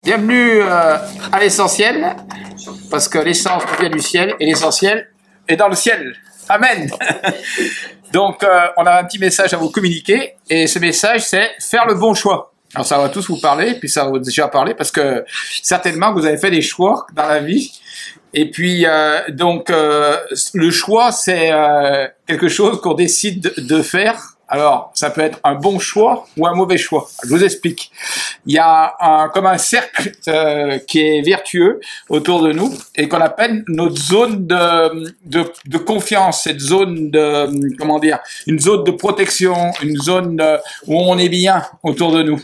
Bienvenue à l'essentiel, parce que l'essence vient du ciel et l'essentiel est dans le ciel. Amen. Donc, on a un petit message à vous communiquer, et ce message, c'est faire le bon choix. Alors, ça va tous vous parler, puis ça va vous déjà parler, parce que certainement, vous avez fait des choix dans la vie. Et puis, le choix, c'est quelque chose qu'on décide de faire. Alors, ça peut être un bon choix ou un mauvais choix. Je vous explique. Il y a comme un cercle qui est vertueux autour de nous et qu'on appelle notre zone de confiance, cette zone de, comment dire, une zone de protection, une zone où on est bien autour de nous.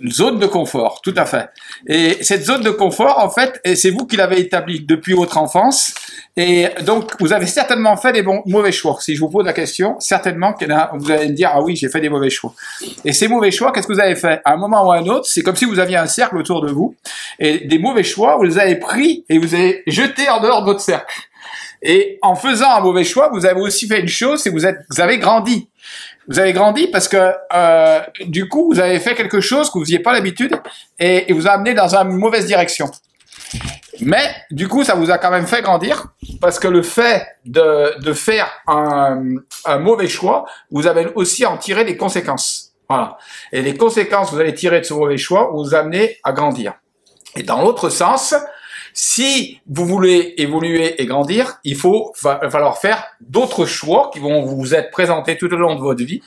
Une zone de confort, tout à fait. Et cette zone de confort, en fait, c'est vous qui l'avez établie depuis votre enfance. Et donc, vous avez certainement fait des mauvais choix. Si je vous pose la question, certainement vous allez me dire, ah oui, j'ai fait des mauvais choix. Et ces mauvais choix, qu'est-ce que vous avez fait? À un moment ou à un autre, c'est comme si vous aviez un cercle autour de vous. Et des mauvais choix, vous les avez pris et vous avez jeté en dehors de votre cercle. Et en faisant un mauvais choix, vous avez aussi fait une chose, c'est que vous avez grandi. Vous avez grandi parce que du coup, vous avez fait quelque chose que vous n'aviez pas l'habitude et vous a amené dans une mauvaise direction. Mais du coup, ça vous a quand même fait grandir parce que le fait de faire un mauvais choix, vous avez aussi à en tirer des conséquences. Voilà. Et les conséquences que vous allez tirer de ce mauvais choix vous amener à grandir. Et dans l'autre sens, si vous voulez évoluer et grandir, il va falloir faire d'autres choix qui vont vous être présentés tout au long de votre vie.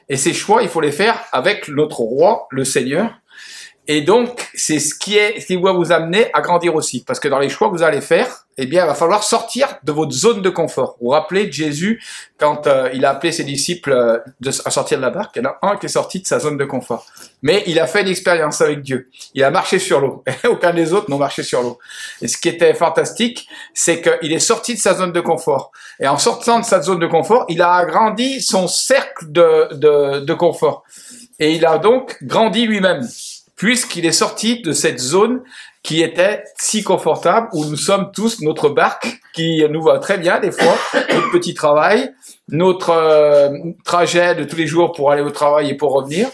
Et ces choix, il faut les faire avec notre roi, le Seigneur. Et donc, c'est ce qui va vous amener à grandir aussi. Parce que dans les choix que vous allez faire, eh bien, il va falloir sortir de votre zone de confort. Vous vous rappelez de Jésus, quand il a appelé ses disciples à sortir de la barque, il y en a un qui est sorti de sa zone de confort. Mais il a fait une expérience avec Dieu. Il a marché sur l'eau. Aucun des autres n'ont marché sur l'eau. Et ce qui était fantastique, c'est qu'il est sorti de sa zone de confort. Et en sortant de sa zone de confort, il a agrandi son cercle de confort. Et il a donc grandi lui-même, puisqu'il est sorti de cette zone qui était si confortable, où nous sommes tous, notre barque, qui nous va très bien des fois, notre petit travail, notre trajet de tous les jours pour aller au travail et pour revenir.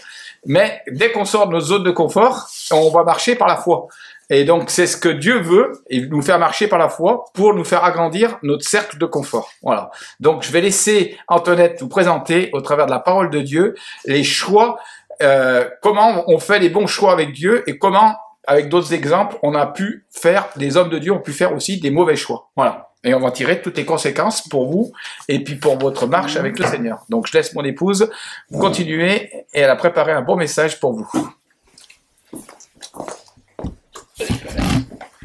Mais dès qu'on sort de notre zone de confort, on va marcher par la foi. Et donc, c'est ce que Dieu veut, et nous faire marcher par la foi pour nous faire agrandir notre cercle de confort. Voilà. Donc, je vais laisser Antoinette vous présenter, au travers de la parole de Dieu, les choix, comment on fait les bons choix avec Dieu et comment, avec d'autres exemples, les hommes de Dieu ont pu faire aussi des mauvais choix. Voilà. Et on va tirer toutes les conséquences pour vous et puis pour votre marche avec le Seigneur. Donc, je laisse mon épouse continuer et elle a préparé un bon message pour vous.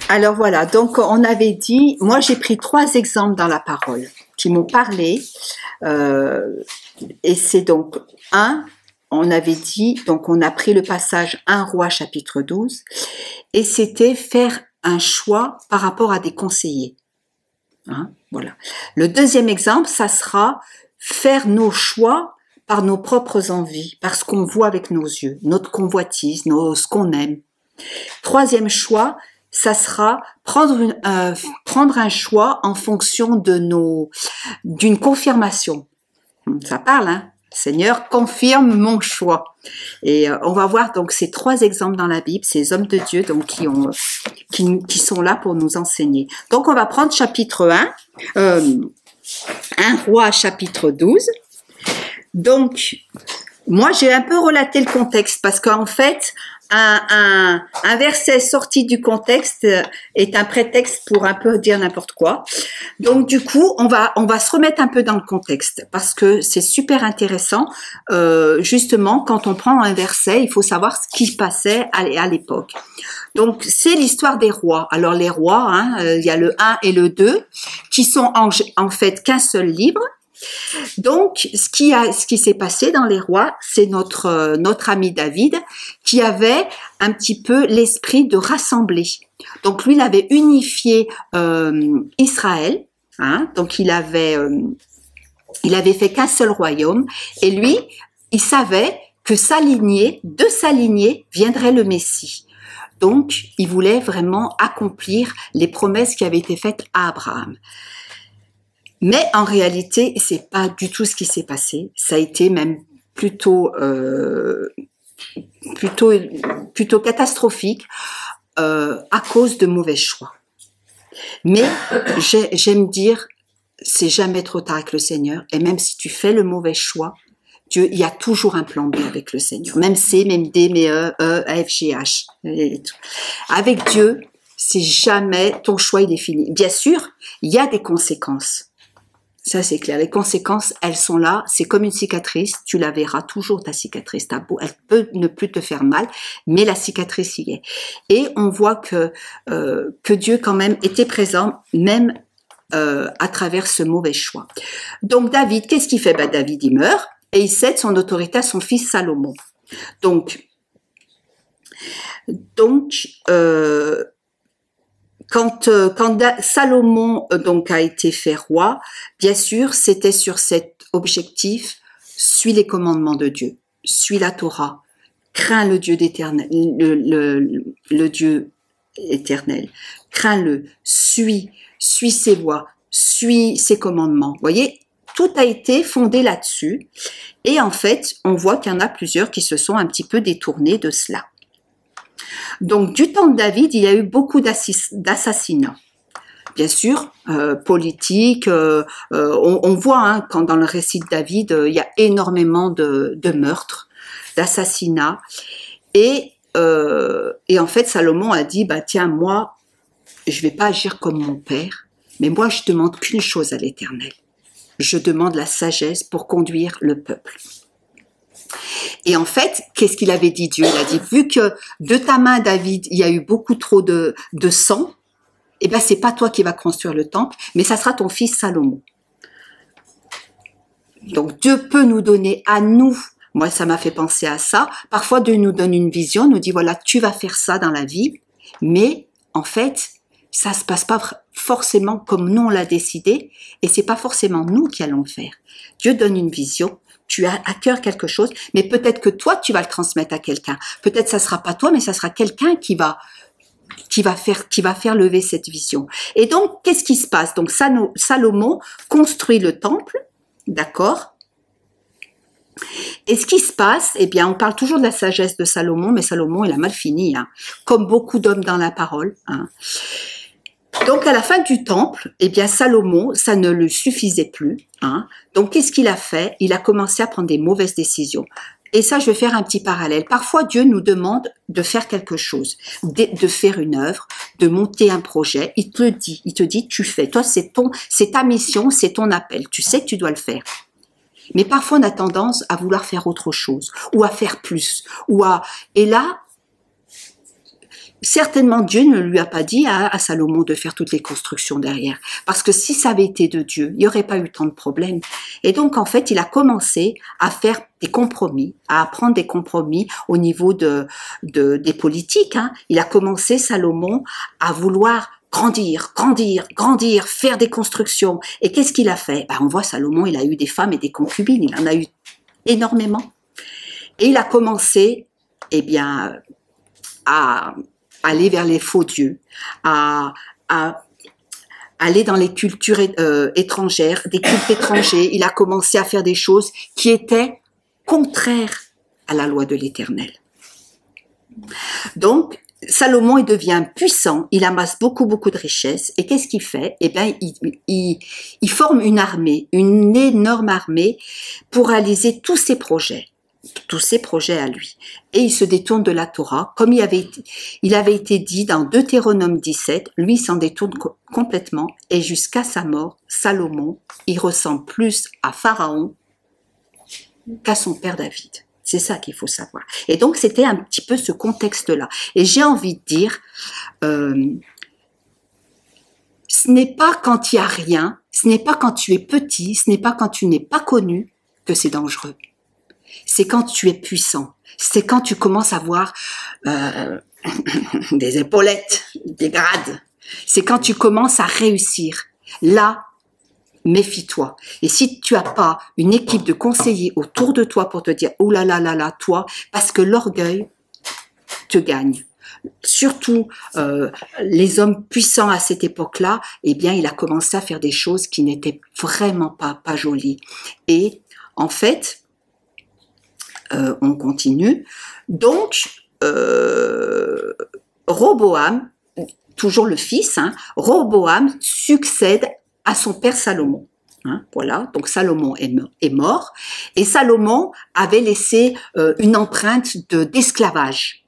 Alors voilà, donc on avait dit, moi j'ai pris 3 exemples dans la parole qui m'ont parlé et c'est donc on avait dit, donc on a pris le passage 1 Roi chapitre 12, et c'était faire un choix par rapport à des conseillers. Voilà. Le deuxième exemple, ça sera faire nos choix par nos propres envies, par ce qu'on voit avec nos yeux, notre convoitise, ce qu'on aime. Troisième choix, ça sera prendre un choix en fonction d'une confirmation. Ça parle, hein? Seigneur, confirme mon choix. Et on va voir donc ces 3 exemples dans la Bible, ces hommes de Dieu donc qui sont là pour nous enseigner. Donc on va prendre chapitre 1 Roi chapitre 12. Donc moi j'ai un peu relaté le contexte parce qu'en fait un verset sorti du contexte est un prétexte pour un peu dire n'importe quoi. Donc du coup, on va se remettre un peu dans le contexte parce que c'est super intéressant. Justement, quand on prend un verset, il faut savoir ce qui passait à l'époque. Donc c'est l'histoire des rois. Alors les rois, il y a le 1 et le 2 qui sont en fait qu'un seul livre. Donc, ce qui s'est passé dans les rois, c'est notre ami David qui avait un petit peu l'esprit de rassembler. Donc, lui, il avait unifié Israël. Donc, il avait fait qu'un seul royaume. Et lui, il savait que de sa lignée, viendrait le Messie. Donc, il voulait vraiment accomplir les promesses qui avaient été faites à Abraham. Mais en réalité, c'est pas du tout ce qui s'est passé. Ça a été même plutôt catastrophique. à cause de mauvais choix. Mais j'aime dire, c'est jamais trop tard avec le Seigneur. Et même si tu fais le mauvais choix, Dieu, il y a toujours un plan B avec le Seigneur. Même C, même D, mais F, G, H. Et tout. Avec Dieu, c'est jamais ton choix il est fini. Bien sûr, il y a des conséquences. Ça, c'est clair. Les conséquences, elles sont là. C'est comme une cicatrice. Tu la verras toujours, ta cicatrice. Elle peut ne plus te faire mal, mais la cicatrice y est. Et on voit que Dieu, quand même, était présent, même à travers ce mauvais choix. Donc, David, qu'est-ce qu'il fait? David, il meurt et il cède son autorité à son fils Salomon. Donc quand Salomon donc a été fait roi, bien sûr, c'était sur cet objectif: suis les commandements de Dieu, suis la Torah, crains le Dieu d'éternel, le Dieu éternel, crains-le, suis ses voies, suis ses commandements. Vous voyez, tout a été fondé là-dessus. Et en fait, on voit qu'il y en a plusieurs qui se sont un petit peu détournés de cela. Donc, du temps de David, il y a eu beaucoup d'assassinats. Bien sûr, politiques. On voit, quand dans le récit de David, il y a énormément de meurtres, d'assassinats. Et en fait, Salomon a dit, tiens, moi, je vais pas agir comme mon père, mais moi, je demande qu'une chose à l'Éternel. Je demande la sagesse pour conduire le peuple. Et en fait, qu'est-ce qu'il avait dit Dieu? Il a dit, vu que de ta main, David, il y a eu beaucoup trop de sang, c'est pas toi qui vas construire le temple, mais ça sera ton fils Salomon. Donc Dieu peut nous donner à nous, moi ça m'a fait penser à ça, parfois Dieu nous donne une vision, nous dit voilà, tu vas faire ça dans la vie, mais en fait, ça se passe pas forcément comme nous on l'a décidé, et c'est pas forcément nous qui allons le faire. Dieu donne une vision, tu as à cœur quelque chose, mais peut-être que toi tu vas le transmettre à quelqu'un. Peut-être ça sera pas toi, mais ça sera quelqu'un qui va faire lever cette vision. Et donc qu'est-ce qui se passe? Donc Salomon construit le temple, d'accord? Et ce qui se passe, on parle toujours de la sagesse de Salomon, mais Salomon il a mal fini, comme beaucoup d'hommes dans la parole. Donc à la fin du temple, Salomon, ça ne lui suffisait plus. Donc qu'est-ce qu'il a fait? Il a commencé à prendre des mauvaises décisions. Et ça, je vais faire un petit parallèle. Parfois, Dieu nous demande de faire quelque chose, de faire une œuvre, de monter un projet. Il te dit, tu fais. Toi, c'est ta mission, c'est ton appel. Tu sais que tu dois le faire. Mais parfois, on a tendance à vouloir faire autre chose, ou à faire plus, et là, certainement Dieu ne lui a pas dit à Salomon de faire toutes les constructions derrière. Parce que si ça avait été de Dieu, il n'y aurait pas eu tant de problèmes. Et donc, en fait, il a commencé à faire des compromis, à prendre des compromis au niveau des politiques. Il a commencé, Salomon, à vouloir grandir, faire des constructions. Et qu'est-ce qu'il a fait? On voit Salomon, il a eu des femmes et des concubines, il en a eu énormément. Et il a commencé, à aller vers les faux dieux, à aller dans les cultures étrangères, des cultes étrangers. Il a commencé à faire des choses qui étaient contraires à la loi de l'Éternel. Donc, Salomon, il devient puissant, il amasse beaucoup de richesses, et qu'est-ce qu'il fait? Il forme une armée, une énorme armée, pour réaliser tous ses projets à lui. Et il se détourne de la Torah, comme il avait été dit dans Deutéronome 17, lui il s'en détourne complètement, et jusqu'à sa mort, Salomon, il ressemble plus à Pharaon qu'à son père David. C'est ça qu'il faut savoir. Et donc, c'était un petit peu ce contexte-là. Et j'ai envie de dire, ce n'est pas quand il n'y a rien, ce n'est pas quand tu es petit, ce n'est pas quand tu n'es pas connu que c'est dangereux. C'est quand tu es puissant. C'est quand tu commences à avoir des épaulettes, des grades. C'est quand tu commences à réussir. Là, méfie-toi. Et si tu n'as pas une équipe de conseillers autour de toi pour te dire « Oh là là là là, toi », parce que l'orgueil te gagne. Surtout les hommes puissants à cette époque-là, il a commencé à faire des choses qui n'étaient vraiment pas jolies. Et en fait, on continue. Donc, Roboam, toujours le fils, hein, Roboam succède à son père Salomon. Hein, voilà, donc Salomon est mort, et Salomon avait laissé une empreinte d'esclavage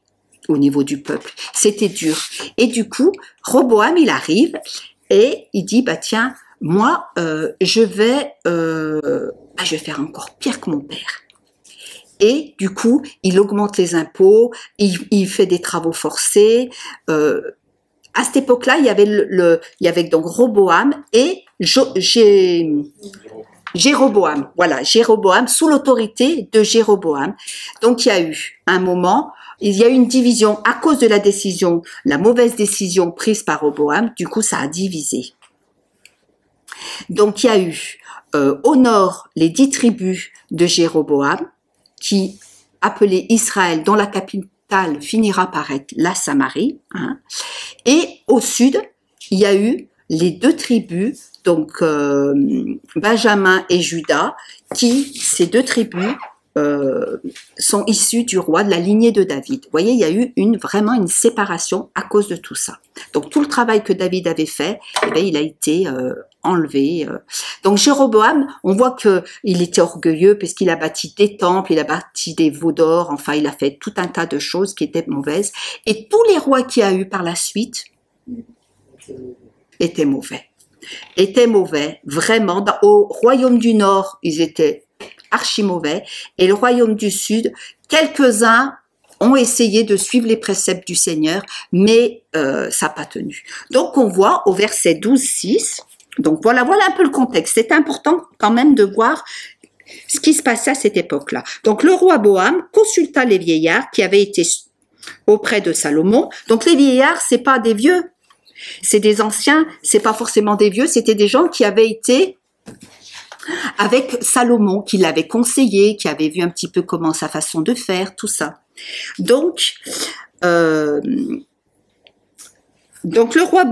au niveau du peuple. C'était dur. Et du coup, Roboam, il arrive et il dit, bah tiens, moi, je vais faire encore pire que mon père. Et du coup, il augmente les impôts, il fait des travaux forcés. À cette époque-là, il y avait donc Roboam et Jéroboam. Voilà, Jéroboam, sous l'autorité de Jéroboam. Donc, il y a eu un moment, il y a eu une division à cause de la mauvaise décision prise par Roboam. Du coup, ça a divisé. Donc, il y a eu au nord les 10 tribus de Jéroboam qui appelaient Israël, dont la capitale finira par être la Samarie. Hein. Et au sud, il y a eu les 2 tribus, donc Benjamin et Juda, ces 2 tribus sont issues du roi de la lignée de David. Vous voyez, il y a eu vraiment une séparation à cause de tout ça. Donc tout le travail que David avait fait, eh bien, il a été enlevé. Donc Jéroboam, on voit que il était orgueilleux parce qu'il a bâti des temples, il a bâti des veaux d'or, enfin il a fait tout un tas de choses qui étaient mauvaises. Et tous les rois qu'il y a eu par la suite étaient mauvais. Vraiment. Au royaume du Nord, ils étaient archi mauvais, et le royaume du Sud, quelques-uns ont essayé de suivre les préceptes du Seigneur, mais ça n'a pas tenu. Donc on voit au verset 12-6, donc voilà un peu le contexte. C'est important quand même de voir ce qui se passait à cette époque-là. Donc le roi Boam consulta les vieillards qui avaient été auprès de Salomon. Donc les vieillards, c'est pas des vieux, c'est des anciens, c'est pas forcément des vieux, c'était des gens qui avaient été avec Salomon, qui l'avait conseillé, qui avait vu un petit peu comment sa façon de faire, tout ça. Donc le roi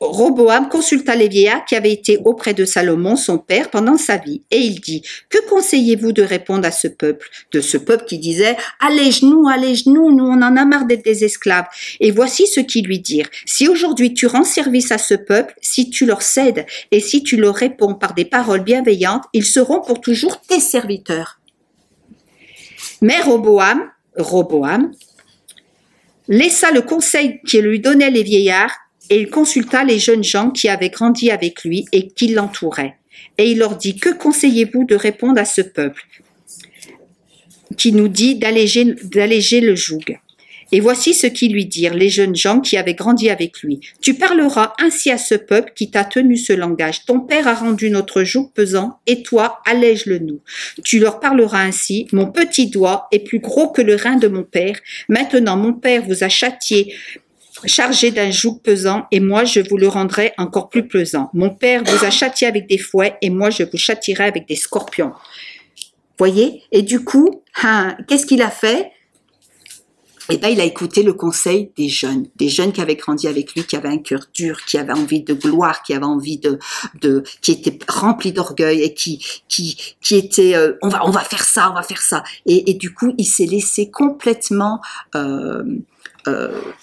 Roboam consulta les vieillards qui avaient été auprès de Salomon, son père, pendant sa vie. Et il dit, que conseillez-vous de répondre à ce peuple? De ce peuple qui disait, allège-nous, nous on en a marre d'être des esclaves. Et voici ce qu'ils lui dirent. Si aujourd'hui tu rends service à ce peuple, si tu leur cèdes et si tu leur réponds par des paroles bienveillantes, ils seront pour toujours tes serviteurs. Mais Roboam laissa le conseil que lui donnaient les vieillards et il consulta les jeunes gens qui avaient grandi avec lui et qui l'entouraient. Et il leur dit, que conseillez-vous de répondre à ce peuple qui nous dit d'alléger le joug? Et voici ce qu'ils lui dirent, les jeunes gens qui avaient grandi avec lui. Tu parleras ainsi à ce peuple qui t'a tenu ce langage. Ton père a rendu notre joug pesant, et toi, allège-le nous. Tu leur parleras ainsi, mon petit doigt est plus gros que le rein de mon père. Maintenant, mon père vous a chargé d'un joug pesant, et moi je vous le rendrai encore plus pesant. Mon père vous a châtié avec des fouets, et moi je vous châtierai avec des scorpions. Voyez? Et du coup, qu'est-ce qu'il a fait? Eh ben, il a écouté le conseil des jeunes qui avaient grandi avec lui, qui avaient un cœur dur, qui avaient envie de gloire, qui avaient envie qui étaient remplis d'orgueil et qui étaient, on va faire ça. Et du coup, il s'est laissé complètement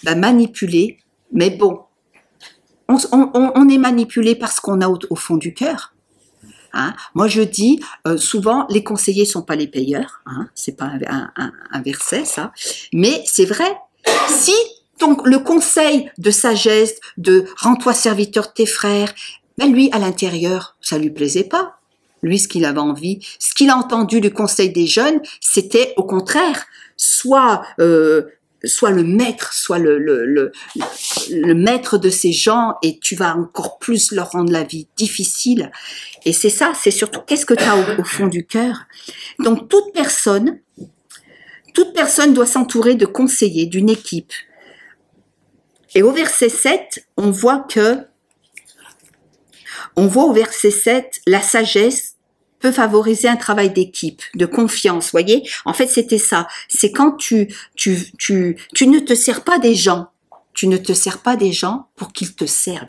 manipuler. Mais bon, on est manipulé parce qu'on a au fond du cœur. Hein. Moi, je dis souvent, les conseillers sont pas les payeurs. Hein. C'est pas un verset, ça. Mais c'est vrai. Si donc le conseil de sagesse, de rends-toi serviteur de tes frères, ben lui à l'intérieur, ça lui plaisait pas. Lui, ce qu'il avait envie, ce qu'il a entendu du conseil des jeunes, c'était au contraire, soit le maître, soit le maître de ces gens, et tu vas encore plus leur rendre la vie difficile. Et c'est ça, c'est surtout qu'est-ce que tu as au fond du cœur. Donc toute personne doit s'entourer de conseillers, d'une équipe. Et au verset 7, on voit au verset 7, la sagesse peut favoriser un travail d'équipe, de confiance, voyez. En fait, c'était ça. C'est quand tu ne te sers pas des gens. Tu ne te sers pas des gens pour qu'ils te servent.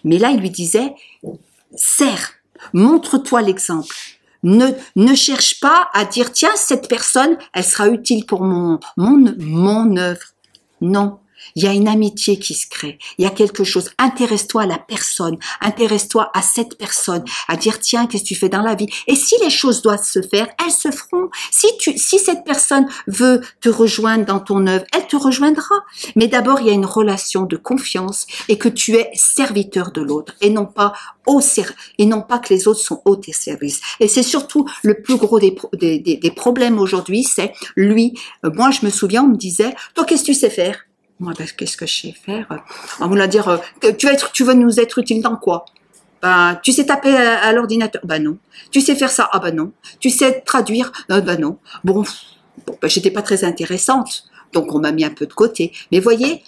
Mais là, il lui disait, sers, montre-toi l'exemple. Ne cherche pas à dire, tiens, cette personne, elle sera utile pour mon œuvre. Non. Il y a une amitié qui se crée. Il y a quelque chose. Intéresse-toi à la personne. Intéresse-toi à cette personne. À dire, tiens, qu'est-ce que tu fais dans la vie? Et si les choses doivent se faire, elles se feront. Si cette personne veut te rejoindre dans ton œuvre, elle te rejoindra. Mais d'abord, il y a une relation de confiance et que tu es serviteur de l'autre et non pas que les autres sont au tes services. Et c'est surtout le plus gros des problèmes aujourd'hui, c'est lui. Moi, je me souviens, on me disait, toi, qu'est-ce que tu sais faire? Moi, ben, qu'est-ce que je sais faire? On va dire, tu veux nous être utile dans quoi? Ben, tu sais taper à l'ordinateur? Ben non. Tu sais faire ça? Ah ben non. Tu sais traduire? Ben non. Bon, ben, j'étais pas très intéressante, donc on m'a mis un peu de côté. Mais voyez,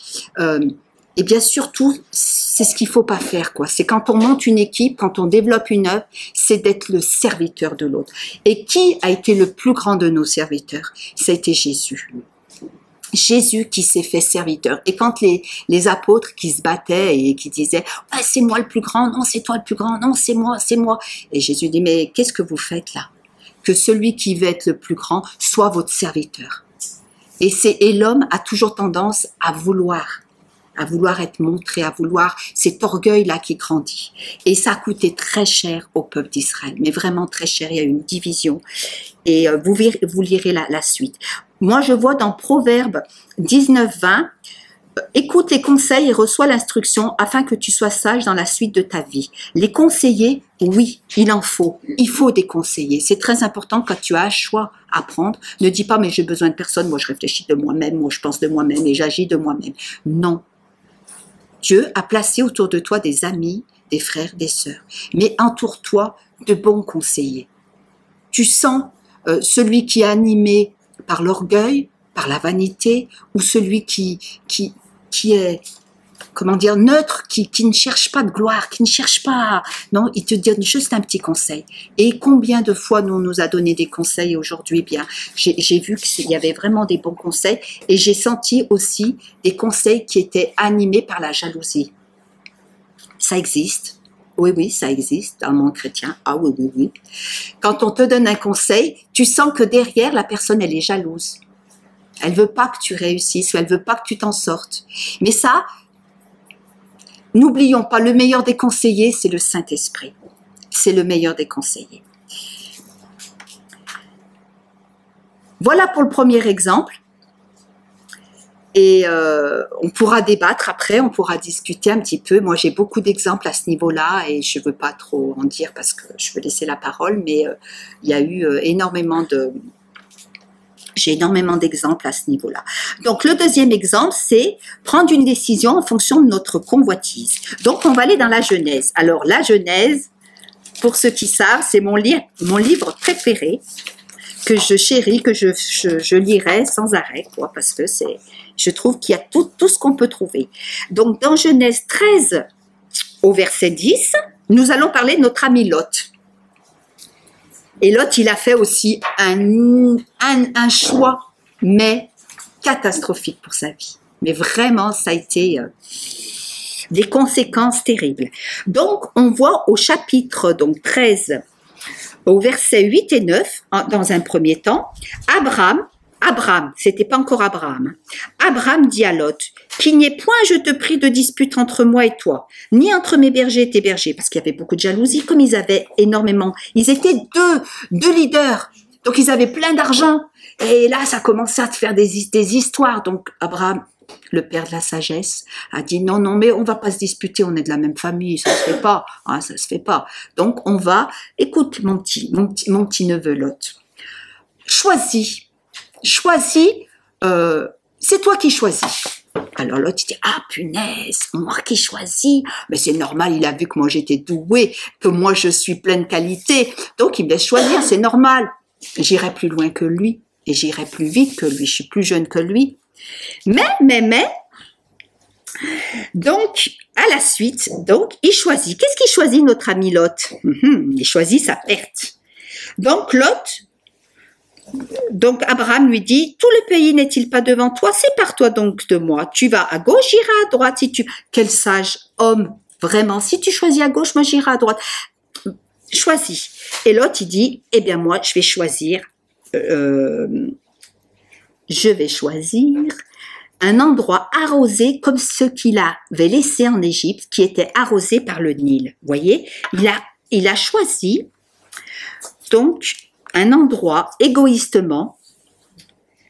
et bien surtout, c'est ce qu'il faut pas faire, quoi. C'est quand on monte une équipe, quand on développe une œuvre, c'est d'être le serviteur de l'autre. Et qui a été le plus grand de nos serviteurs? Ça a été Jésus. Jésus qui s'est fait serviteur. Et quand les apôtres qui se battaient et qui disaient ah, c'est moi le plus grand, non c'est toi le plus grand, non c'est moi, c'est moi. Et Jésus dit mais qu'est-ce que vous faites là? Que celui qui veut être le plus grand soit votre serviteur. Et l'homme a toujours tendance à vouloir être montré, à vouloir cet orgueil-là qui grandit. Et ça a coûté très cher au peuple d'Israël, mais vraiment très cher, il y a eu une division. Et vous lirez la suite. Moi, je vois dans Proverbes 19-20, écoute les conseils et reçois l'instruction afin que tu sois sage dans la suite de ta vie. Les conseillers, oui, il en faut. Il faut des conseillers. C'est très important quand tu as un choix à prendre. Ne dis pas, mais j'ai besoin de personne, moi je réfléchis de moi-même, moi je pense de moi-même et j'agis de moi-même. Non. Dieu a placé autour de toi des amis, des frères, des sœurs. Mais entoure-toi de bons conseillers. Tu sens celui qui est animé par l'orgueil, par la vanité, ou celui qui est, comment dire, neutre, qui ne cherche pas de gloire, qui ne cherche pas, non, il te donne juste un petit conseil. Et combien de fois nous nous a donné des conseils aujourd'hui? Bien, j'ai vu qu'il y avait vraiment des bons conseils, et j'ai senti aussi des conseils qui étaient animés par la jalousie. Ça existe. Oui, oui, ça existe dans le monde chrétien. Ah oui, oui, oui. Quand on te donne un conseil, tu sens que derrière, la personne, elle est jalouse. Elle veut pas que tu réussisses ou elle veut pas que tu t'en sortes. Mais ça, n'oublions pas, le meilleur des conseillers, c'est le Saint-Esprit. C'est le meilleur des conseillers. Voilà pour le premier exemple. Et on pourra débattre après, on pourra discuter un petit peu. Moi, j'ai beaucoup d'exemples à ce niveau-là et je ne veux pas trop en dire parce que je veux laisser la parole, mais il y a eu j'ai énormément d'exemples à ce niveau-là. Donc, le deuxième exemple, c'est prendre une décision en fonction de notre convoitise. Donc, on va aller dans la Genèse. Alors, la Genèse, pour ceux qui savent, c'est mon livre préféré que je chéris, que je lirai sans arrêt, quoi, parce que je trouve qu'il y a tout ce qu'on peut trouver. Donc, dans Genèse 13, au verset 10, nous allons parler de notre ami Lot. Et Lot, il a fait aussi un choix, mais catastrophique pour sa vie. Mais vraiment, ça a été des conséquences terribles. Donc, on voit au chapitre 13, au verset 8 et 9, dans un premier temps, Abraham, c'était pas encore Abraham, Abraham dit à Lot, qu'il n'y ait point, je te prie, de dispute entre moi et toi, ni entre mes bergers et tes bergers, parce qu'il y avait beaucoup de jalousie, comme ils avaient énormément, ils étaient deux leaders, donc ils avaient plein d'argent, et là ça commençait à te faire des histoires, donc Abraham, le père de la sagesse, a dit non, mais on va pas se disputer, on est de la même famille, ça se fait pas, hein, ça se fait pas. Donc on va, écoute mon petit neveu Lot, choisis, c'est toi qui choisis. Alors Lot il dit ah punaise, moi qui choisis, mais c'est normal, il a vu que moi j'étais douée, que moi je suis pleine de qualité, donc il me laisse choisir, c'est normal. J'irai plus loin que lui et j'irai plus vite que lui, je suis plus jeune que lui. Mais, donc, à la suite, donc, il choisit. Qu'est-ce qu'il choisit, notre ami Lot? Il choisit sa perte. Donc, Abraham lui dit, tout le pays n'est-il pas devant toi? Sépare-toi donc de moi. Tu vas à gauche, j'irai à droite. Quel sage homme, vraiment. Si tu choisis à gauche, moi j'irai à droite. Choisis. Et Lot, il dit, eh bien moi, je vais choisir un endroit arrosé comme ce qu'il avait laissé en Égypte, qui était arrosé par le Nil. Vous voyez, il a choisi donc un endroit égoïstement.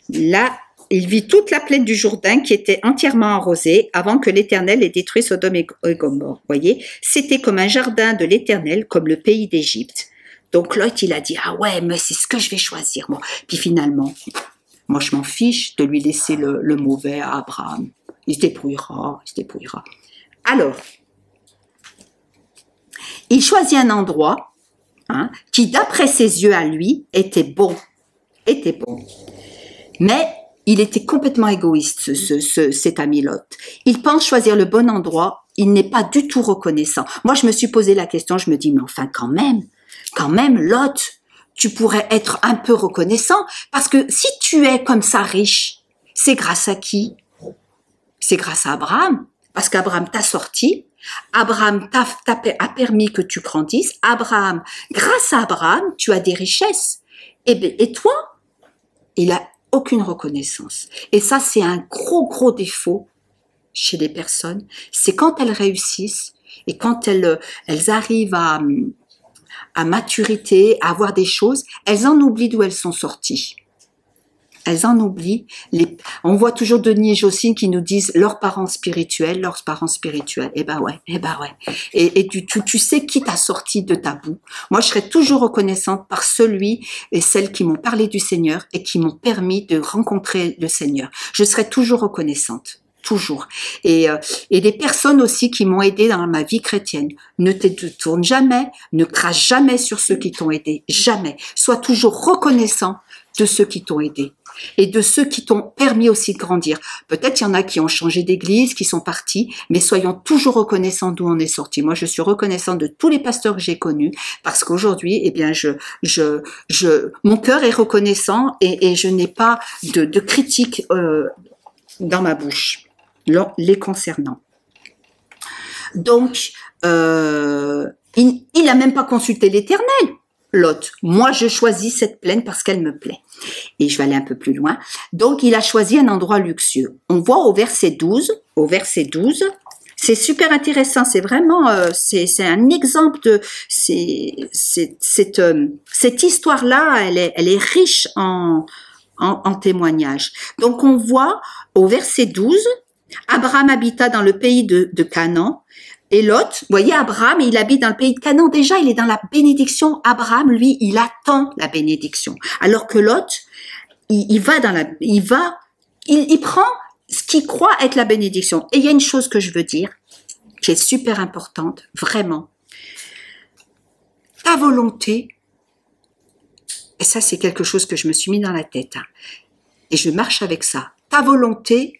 Là, il vit toute la plaine du Jourdain qui était entièrement arrosée avant que l'Éternel ait détruit Sodome et Gomorrhe. Vous voyez, c'était comme un jardin de l'Éternel, comme le pays d'Égypte. Donc Lot, il a dit, ah ouais, mais c'est ce que je vais choisir. Bon. Puis finalement, moi je m'en fiche de lui laisser le mauvais à Abraham. Il se débrouillera, il se débrouillera. Alors, il choisit un endroit qui, d'après ses yeux à lui, était bon. Mais il était complètement égoïste, cet ami Lot. Il pense choisir le bon endroit, il n'est pas du tout reconnaissant. Moi, je me suis posé la question, je me dis, mais enfin, quand même, Lot, tu pourrais être un peu reconnaissant, parce que si tu es comme ça riche, c'est grâce à qui? C'est grâce à Abraham, parce qu'Abraham t'a sorti, Abraham a permis que tu grandisses, grâce à Abraham, tu as des richesses. Et toi, il a aucune reconnaissance. Et ça, c'est un gros défaut chez les personnes. C'est quand elles réussissent et quand elles arrivent à maturité, à avoir des choses, elles en oublient d'où elles sont sorties. Elles en oublient. On voit toujours Denis et Jocelyne qui nous disent leurs parents spirituels. Eh ben ouais. Et tu sais qui t'a sorti de ta boue. Moi, je serai toujours reconnaissante par celui et celles qui m'ont parlé du Seigneur et qui m'ont permis de rencontrer le Seigneur. Je serai toujours reconnaissante. Toujours. Et des personnes aussi qui m'ont aidé dans ma vie chrétienne. Ne te tourne jamais, ne crache jamais sur ceux qui t'ont aidé. Jamais. Sois toujours reconnaissant de ceux qui t'ont aidé. Et de ceux qui t'ont permis aussi de grandir. Peut-être il y en a qui ont changé d'église, qui sont partis, mais soyons toujours reconnaissants d'où on est sorti. Moi, je suis reconnaissante de tous les pasteurs que j'ai connus, parce qu'aujourd'hui, eh bien, mon cœur est reconnaissant et je n'ai pas de critiques dans ma bouche, les concernant. Donc, il n'a même pas consulté l'Éternel. Lot, moi je choisis cette plaine parce qu'elle me plaît. Et je vais aller un peu plus loin. Donc il a choisi un endroit luxueux. On voit au verset 12, c'est super intéressant, c'est vraiment, c'est un exemple de, cette histoire-là, elle est riche en témoignages. Donc on voit au verset 12, Abraham habita dans le pays de Canaan. Et Lot, vous voyez, Abraham, il habite dans le pays de Canaan. Déjà, il est dans la bénédiction. Abraham, lui, il attend la bénédiction. Alors que Lot, il prend ce qu'il croit être la bénédiction. Et il y a une chose que je veux dire, qui est super importante, vraiment. Ta volonté, et ça, c'est quelque chose que je me suis mis dans la tête, et je marche avec ça. Ta volonté,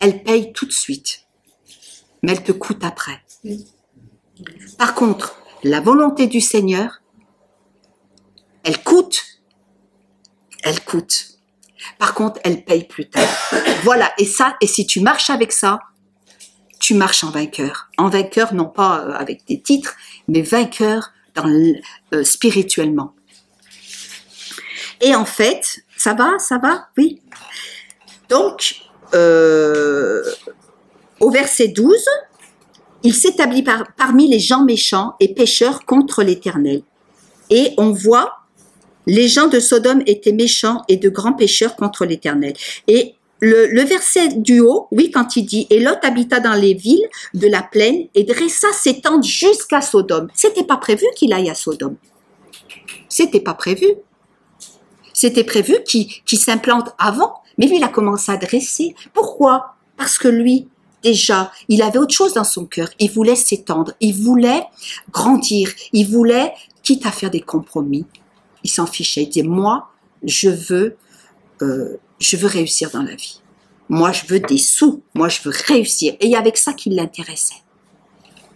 elle paye tout de suite, mais elle te coûte après. Par contre, la volonté du Seigneur, elle coûte. Par contre, elle paye plus tard. Voilà, et si tu marches avec ça, tu marches en vainqueur. En vainqueur, non pas avec des titres, mais vainqueur spirituellement. Et en fait, ça va, oui. Donc, au verset 12, il s'établit parmi les gens méchants et pécheurs contre l'Éternel. Et on voit, les gens de Sodome étaient méchants et de grands pécheurs contre l'Éternel. Et le verset du haut, oui, quand il dit « Et Lot habita dans les villes de la plaine et dressa ses tentes jusqu'à Sodome ». C'était pas prévu qu'il aille à Sodome. C'était pas prévu. C'était prévu qu'il s'implante avant. Mais lui, il a commencé à dresser. Pourquoi? Parce que lui, déjà, il avait autre chose dans son cœur. Il voulait s'étendre, il voulait grandir, il voulait, quitte à faire des compromis, il s'en fichait. Il disait, moi, je veux réussir dans la vie. Moi, je veux des sous. Moi, je veux réussir. Et il y avait que ça qui l'intéressait.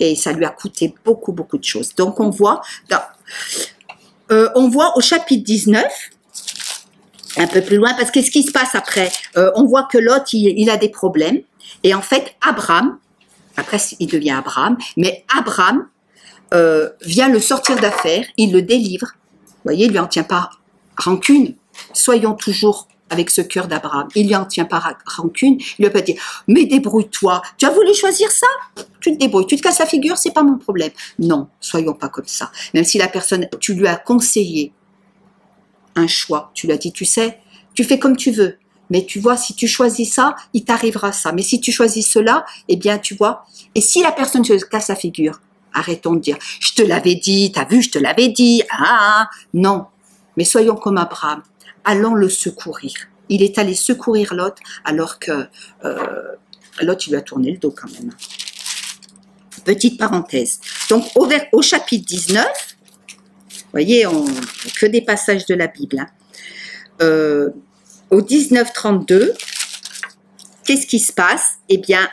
Et ça lui a coûté beaucoup de choses. Donc, on voit au chapitre 19, un peu plus loin, parce que ce qui se passe après, on voit que Lot, il a des problèmes. Et en fait, Abraham, après il devient Abraham, mais Abraham vient le sortir d'affaire, il le délivre. Vous voyez, il lui en tient pas rancune. Soyons toujours avec ce cœur d'Abraham. Il lui en tient pas rancune. Il lui a pas dit, mais débrouille-toi. Tu as voulu choisir ça? Tu te débrouilles. Tu te casses la figure, c'est pas mon problème. Non, soyons pas comme ça. Même si la personne, tu lui as conseillé un choix, tu lui as dit, tu sais, tu fais comme tu veux. Mais tu vois, si tu choisis ça, il t'arrivera ça. Mais si tu choisis cela, eh bien, tu vois. Et si la personne se casse la figure, arrêtons de dire, je te l'avais dit, t'as vu, je te l'avais dit. Ah, non. Mais soyons comme Abraham. Allons le secourir. Il est allé secourir Lot, alors que Lot, il lui a tourné le dos quand même. Petite parenthèse. Donc, au chapitre 19, vous voyez, que des passages de la Bible. Au 19-32, qu'est-ce qui se passe? Eh bien,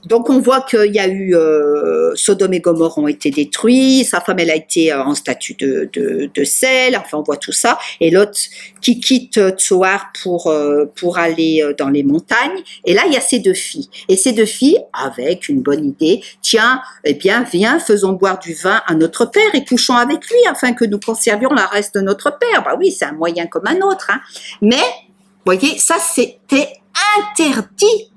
donc on voit qu'il y a eu Sodome et Gomorrhe ont été détruits, sa femme elle a été en statut de sel, enfin on voit tout ça, et Lot qui quitte Tsoar pour aller dans les montagnes, et là il y a ces deux filles, et ces deux filles avec une bonne idée, tiens, eh bien viens, faisons boire du vin à notre père et couchons avec lui afin que nous conservions la reste de notre père. Bah oui, c'est un moyen comme un autre, hein. Mais vous voyez, ça c'était interdit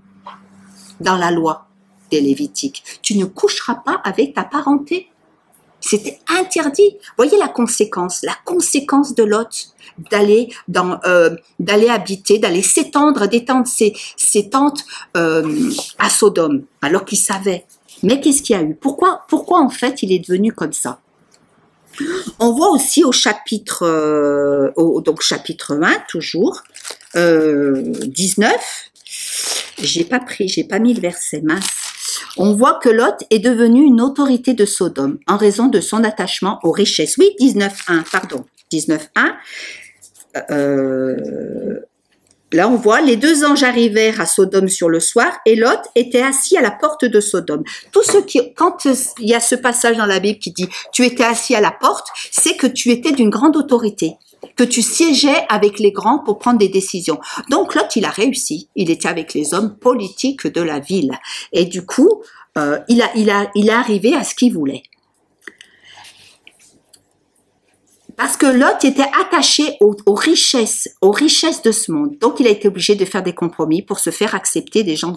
dans la loi des Lévitiques. Tu ne coucheras pas avec ta parenté. C'était interdit. Voyez la conséquence de Lot d'aller habiter, d'aller d'étendre ses tentes à Sodome, alors qu'il savait. Mais qu'est-ce qu'il y a eu? Pourquoi en fait il est devenu comme ça? On voit aussi au chapitre, donc chapitre 1 toujours, 19. J'ai pas mis le verset, mince. On voit que Lot est devenu une autorité de Sodome en raison de son attachement aux richesses. Oui, 19.1, pardon. 19.1. Là, on voit, les deux anges arrivèrent à Sodome sur le soir et Lot était assis à la porte de Sodome. Quand il y a ce passage dans la Bible qui dit « tu étais assis à la porte », c'est que tu étais d'une grande autorité, que tu siégeais avec les grands pour prendre des décisions. Donc Lot, il a réussi. Il était avec les hommes politiques de la ville. Et du coup, il est arrivé à ce qu'il voulait. Parce que Lot était attaché aux richesses de ce monde. Donc, il a été obligé de faire des compromis pour se faire accepter des gens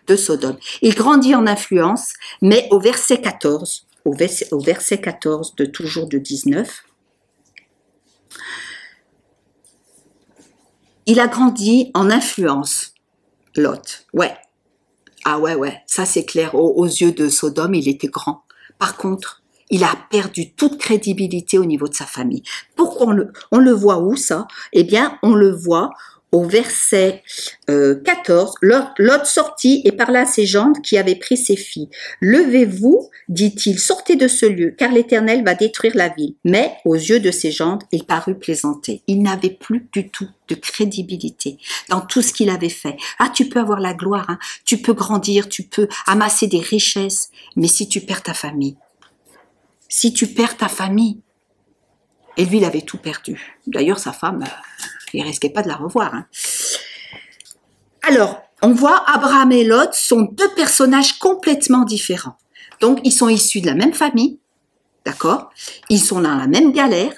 de Sodome. Il grandit en influence, mais au verset 14 de toujours de 19, il a grandi en influence, Lot. Ouais. Ah ouais, ça c'est clair. Aux yeux de Sodome, il était grand. Par contre, il a perdu toute crédibilité au niveau de sa famille. Pourquoi on le voit où ça? Eh bien, on le voit au verset 14. Lot sortit et parla à ses gendres qui avaient pris ses filles. « Levez-vous, dit-il, sortez de ce lieu, car l'Éternel va détruire la ville. » Mais aux yeux de ses gendres, il parut plaisanter. Il n'avait plus du tout de crédibilité dans tout ce qu'il avait fait. Ah, tu peux avoir la gloire, hein, tu peux grandir, tu peux amasser des richesses, mais si tu perds ta famille, et lui, il avait tout perdu. D'ailleurs, sa femme, il risquait pas de la revoir. Hein. Alors, on voit Abraham et Lot sont deux personnages complètement différents. Donc, ils sont issus de la même famille, d'accord? Ils sont dans la même galère,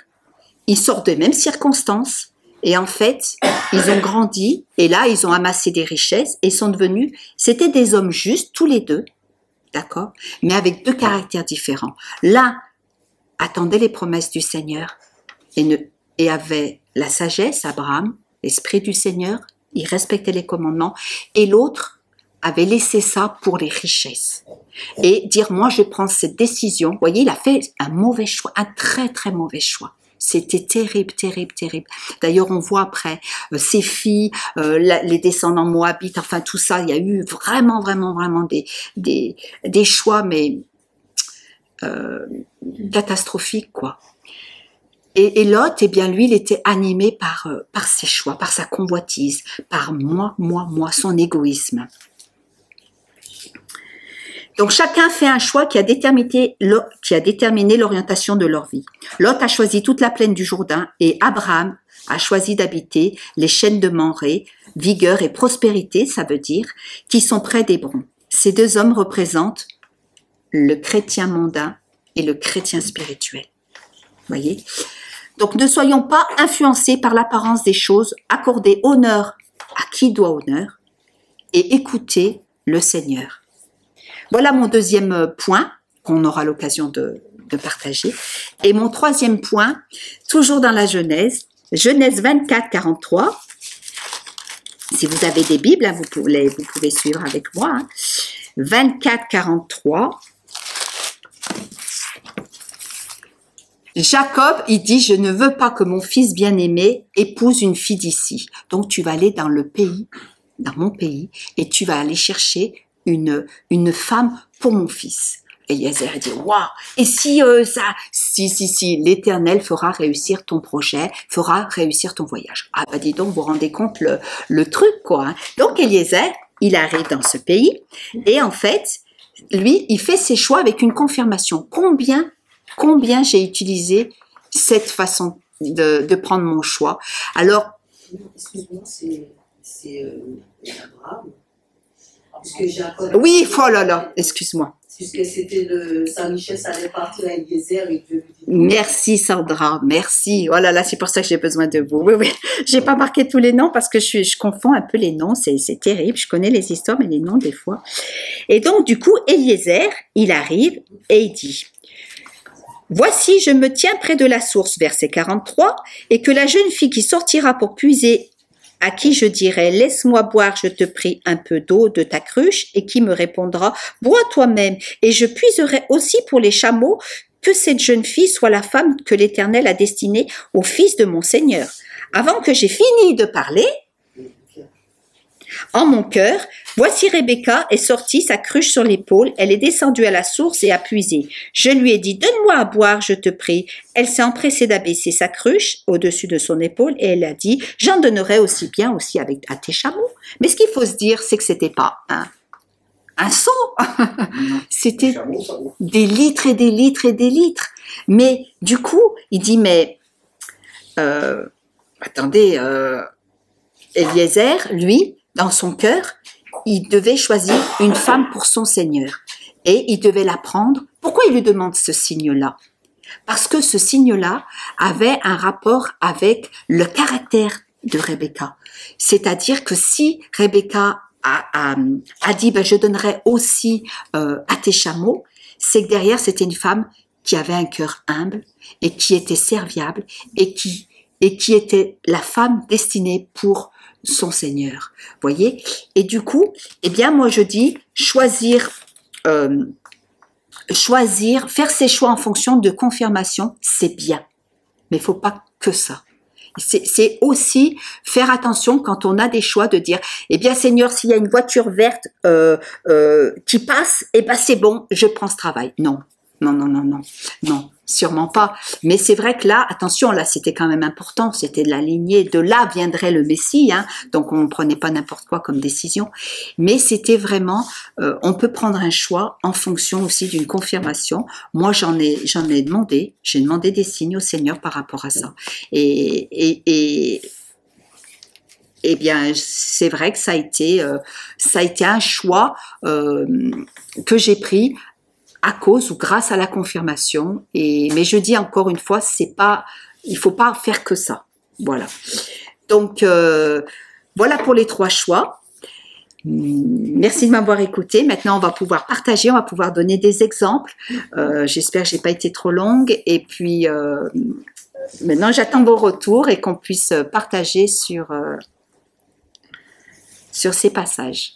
ils sortent des mêmes circonstances, et en fait, ils ont grandi, et là, ils ont amassé des richesses, et sont devenus, c'était des hommes justes, tous les deux, d'accord? Mais avec deux caractères différents. L'un attendait les promesses du Seigneur et avait la sagesse, Abraham, l'esprit du Seigneur, il respectait les commandements, et l'autre avait laissé ça pour les richesses. Et dire, moi je prends cette décision, vous voyez, il a fait un mauvais choix, un très très mauvais choix. C'était terrible, terrible, terrible. D'ailleurs, on voit après ses filles, les descendants moabites, enfin tout ça, il y a eu vraiment, vraiment, vraiment des choix, mais catastrophiques, quoi. Et Lot, eh bien lui, il était animé par ses choix, par sa convoitise, par moi, son égoïsme. Donc chacun fait un choix qui a déterminé l'orientation de leur vie. Lot a choisi toute la plaine du Jourdain et Abraham a choisi d'habiter les chaînes de Mamré, vigueur et prospérité, ça veut dire, qui sont près d'Hébron. Ces deux hommes représentent le chrétien mondain et le chrétien spirituel. Voyez, Donc ne soyons pas influencés par l'apparence des choses, accordez honneur à qui doit honneur et écoutez le Seigneur. Voilà mon deuxième point qu'on aura l'occasion de partager. Et mon troisième point, toujours dans la Genèse, Genèse 24, 43. Si vous avez des Bibles, hein, vous pouvez suivre avec moi. Hein. 24, 43. Jacob, il dit, je ne veux pas que mon fils bien-aimé épouse une fille d'ici. Donc tu vas aller dans le pays, dans mon pays, et tu vas aller chercher une femme pour mon fils. Et Eliezer dit, waouh, et si l'Éternel fera réussir ton projet, fera réussir ton voyage. Ah bah dis donc, vous vous rendez compte le truc quoi. Hein. Donc Eliezer, il arrive dans ce pays, et en fait, lui, il fait ses choix avec une confirmation. Combien j'ai utilisé cette façon de prendre mon choix. Alors, excuse-moi, c'est Abraham. Puisque Jacob. Oui, oh là là, excuse-moi. Puisque c'était sa richesse allait partir à Eliezer et Dieu lui dit. Merci Sandra, merci. Oh là là, c'est pour ça que j'ai besoin de vous. Oui, oui. J'ai pas marqué tous les noms parce que je confonds un peu les noms. C'est terrible. Je connais les histoires, mais les noms des fois. Et donc, du coup, Eliezer, il arrive et il dit. Voici, je me tiens près de la source, verset 43, et que la jeune fille qui sortira pour puiser, à qui je dirai, laisse-moi boire, je te prie, un peu d'eau de ta cruche, et qui me répondra, bois toi-même, et je puiserai aussi pour les chameaux, que cette jeune fille soit la femme que l'Éternel a destinée au fils de mon Seigneur. Avant que j'ai fini de parler, en mon cœur, voici Rebecca est sortie, sa cruche sur l'épaule, elle est descendue à la source et a puisé. Je lui ai dit, donne-moi à boire, je te prie. Elle s'est empressée d'abaisser sa cruche au-dessus de son épaule et elle a dit, j'en donnerai aussi bien aussi à tes chameaux. Mais ce qu'il faut se dire, c'est que c'était pas un seau. C'était des litres et des litres et des litres. Mais du coup, il dit, mais attendez, Eliezer, lui, dans son cœur, il devait choisir une femme pour son Seigneur. Et il devait la prendre. Pourquoi il lui demande ce signe-là? Parce que ce signe-là avait un rapport avec le caractère de Rebecca. C'est-à-dire que si Rebecca a dit ben, « je donnerai aussi à tes chameaux », c'est que derrière, c'était une femme qui avait un cœur humble et qui était serviable et qui était la femme destinée pour son Seigneur, voyez. Et du coup, eh bien, moi je dis choisir, faire ses choix en fonction de confirmation, c'est bien, mais il faut pas que ça. C'est aussi faire attention quand on a des choix de dire, eh bien Seigneur, s'il y a une voiture verte qui passe, eh ben c'est bon, je prends ce travail. Non, non, non, non, non, non. Sûrement pas. Mais c'est vrai que là, attention, là, c'était quand même important. C'était de la lignée. De là viendrait le Messie. Hein, donc, on ne prenait pas n'importe quoi comme décision. Mais c'était vraiment, on peut prendre un choix en fonction aussi d'une confirmation. Moi, j'en ai demandé. J'ai demandé des signes au Seigneur par rapport à ça. Et bien, c'est vrai que ça a été un choix que j'ai pris à cause ou grâce à la confirmation. Mais je dis encore une fois, il faut pas faire que ça. Voilà. Donc, voilà pour les 3 choix. Merci de m'avoir écouté. Maintenant, on va pouvoir partager, on va pouvoir donner des exemples. J'espère que j'ai pas été trop longue. Et puis, maintenant, j'attends vos retours et qu'on puisse partager sur ces passages.